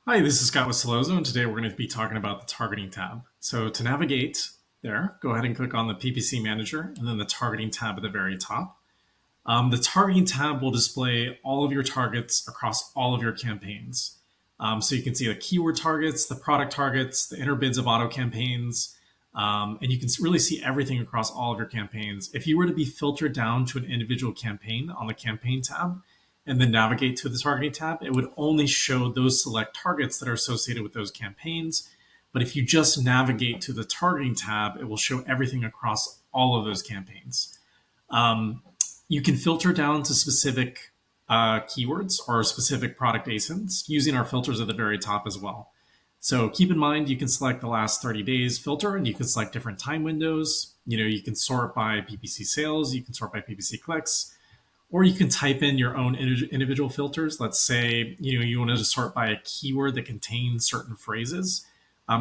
Hi, this is Scott with Sellozo, and today we're going to be talking about the targeting tab. So to navigate there, go ahead and click on the PPC Manager and then the targeting tab at the very top. The targeting tab will display all of your targets across all of your campaigns. So you can see the keyword targets, the product targets, the inner bids of auto campaigns, and you can really see everything across all of your campaigns. If you were to be filtered down to an individual campaign on the campaign tab and then navigate to the targeting tab, it would only show those select targets that are associated with those campaigns. But if you just navigate to the targeting tab, it will show everything across all of those campaigns. Um, you can filter down to specific keywords or specific product ASINs using our filters at the very top as well. So keep in mind, you can select the last 30 days filter and you can select different time windows. You can sort by PPC sales, you can sort by PPC clicks, or you can type in your own individual filters. Let's say, you wanted to sort by a keyword that contains certain phrases.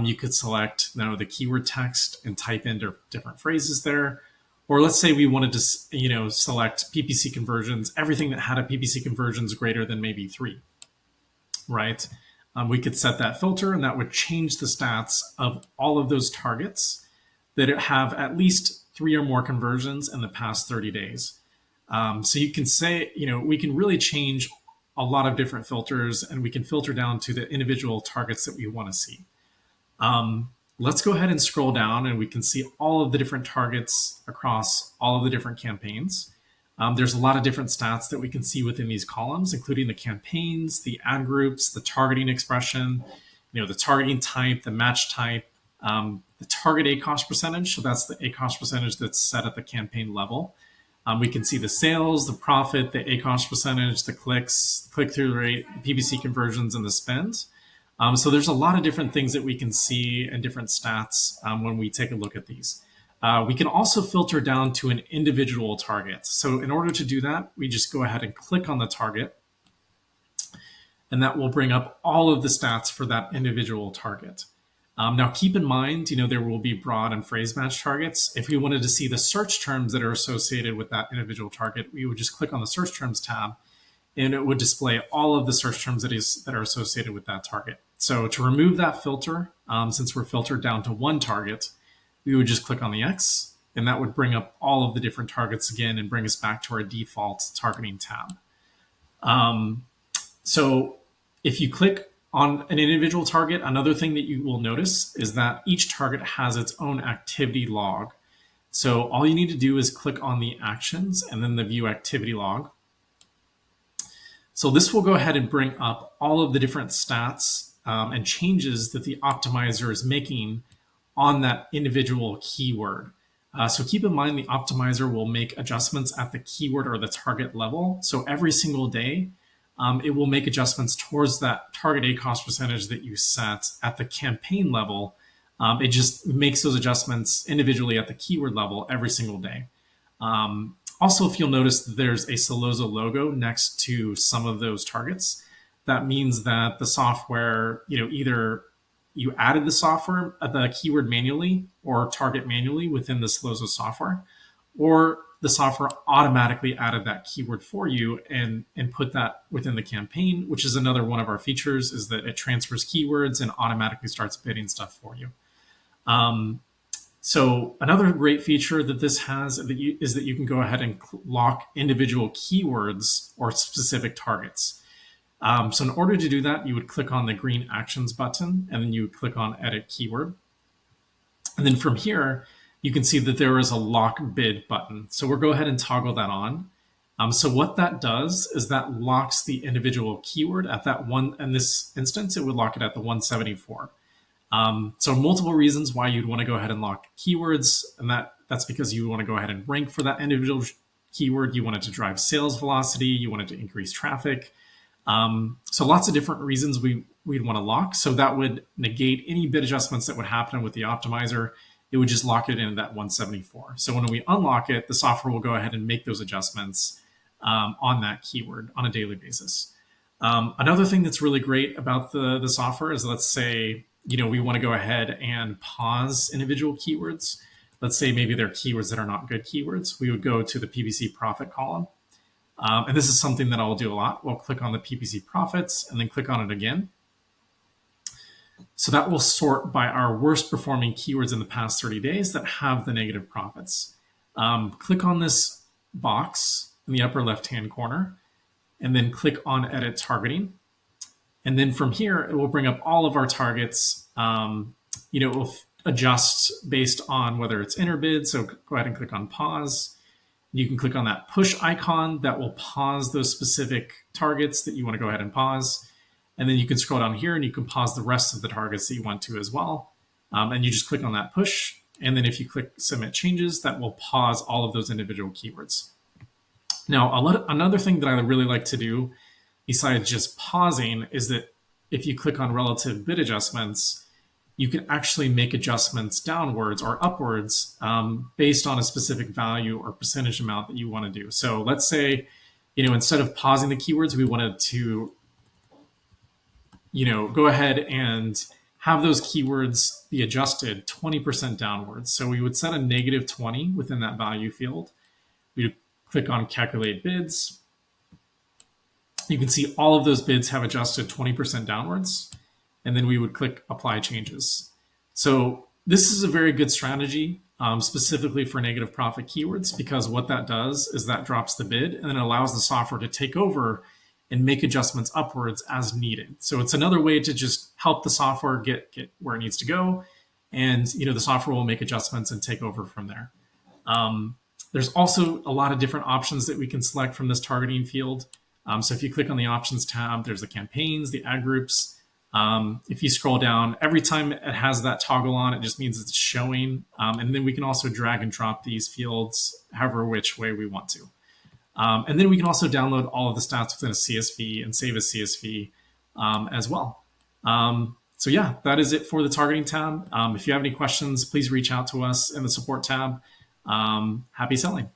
You could select the keyword text and type in different phrases there. Or let's say we wanted to, select PPC conversions, everything that had a PPC conversions greater than maybe 3, right? We could set that filter and that would change the stats of all of those targets that have at least 3 or more conversions in the past 30 days. So you can say, we can really change a lot of different filters and we can filter down to the individual targets that we want to see. Let's go ahead and scroll down and we can see all of the different targets across all of the different campaigns. There's a lot of different stats that we can see within these columns, including the campaigns, the ad groups, the targeting expression, the targeting type, the match type, the target ACoS percentage. So that's the ACoS percentage that's set at the campaign level. We can see the sales, the profit, the ACoS percentage, the clicks, click-through rate, the PPC conversions, and the spend. So there's a lot of different things that we can see and different stats when we take a look at these. We can also filter down to an individual target. So in order to do that, we just go ahead and click on the target, and that will bring up all of the stats for that individual target. Now, keep in mind, there will be broad and phrase match targets. If we wanted to see the search terms that are associated with that individual target, we would just click on the search terms tab, and it would display all of the search terms that are associated with that target. So to remove that filter, since we're filtered down to one target, we would just click on the X, and that would bring up all of the different targets again and bring us back to our default targeting tab. So if you click on an individual target, another thing that you will notice is that each target has its own activity log. So all you need to do is click on the actions and then the view activity log. So this will go ahead and bring up all of the different stats and changes that the optimizer is making on that individual keyword. So keep in mind the optimizer will make adjustments at the keyword or the target level. So every single day, it will make adjustments towards that target ACoS percentage that you set at the campaign level. It just makes those adjustments individually at the keyword level every single day. Also, if you'll notice, there's a Sellozo logo next to some of those targets. That means that the software, either you added the keyword manually or target manually within the Sellozo software, or the software automatically added that keyword for you and put that within the campaign, which is another one of our features, is that it transfers keywords and automatically starts bidding stuff for you. So another great feature that this has is that you can go ahead and lock individual keywords or specific targets. So in order to do that, you would click on the green actions button and then you would click on edit keyword. And then from here, you can see that there is a lock bid button. So we'll go ahead and toggle that on. So what that does is that locks the individual keyword at that one. In this instance, it would lock it at the 174. So multiple reasons why you'd want to go ahead and lock keywords, and that's because you want to go ahead and rank for that individual keyword. You want it to drive sales velocity. You want it to increase traffic. So lots of different reasons we'd want to lock. So that would negate any bid adjustments that would happen with the optimizer. It would just lock it in that 174. So when we unlock it, the software will go ahead and make those adjustments on that keyword on a daily basis. Another thing that's really great about the software is, let's say, we want to go ahead and pause individual keywords. Let's say maybe they're keywords that are not good keywords. We would go to the PPC profit column. And this is something that I'll do a lot. We'll click on the PPC profits and then click on it again. So that will sort by our worst performing keywords in the past 30 days that have the negative profits. Click on this box in the upper left-hand corner, and then click on Edit Targeting. And then from here, it will bring up all of our targets. It will adjust based on whether it's enter bid. So go ahead and click on pause. You can click on that push icon that will pause those specific targets that you want to go ahead and pause. And then you can scroll down here and you can pause the rest of the targets that you want to as well. And you just click on that push. And then if you click submit changes, that will pause all of those individual keywords. Now, another thing that I really like to do besides just pausing is that if you click on relative bid adjustments, you can actually make adjustments downwards or upwards based on a specific value or percentage amount that you want to do. So let's say, instead of pausing the keywords, we wanted to, go ahead and have those keywords be adjusted 20% downwards. So we would set a negative 20 within that value field. We would click on calculate bids. You can see all of those bids have adjusted 20% downwards, and then we would click apply changes. So this is a very good strategy specifically for negative profit keywords, because what that does is that drops the bid and then allows the software to take over and make adjustments upwards as needed. So it's another way to just help the software get where it needs to go. And the software will make adjustments and take over from there. There's also a lot of different options that we can select from this targeting field. So if you click on the options tab, there's the campaigns, the ad groups. If you scroll down, every time it has that toggle on, it just means it's showing. And then we can also drag and drop these fields however which way we want to. And then we can also download all of the stats within a CSV and save a CSV as well. So yeah, that is it for the targeting tab. If you have any questions, please reach out to us in the support tab. Happy selling.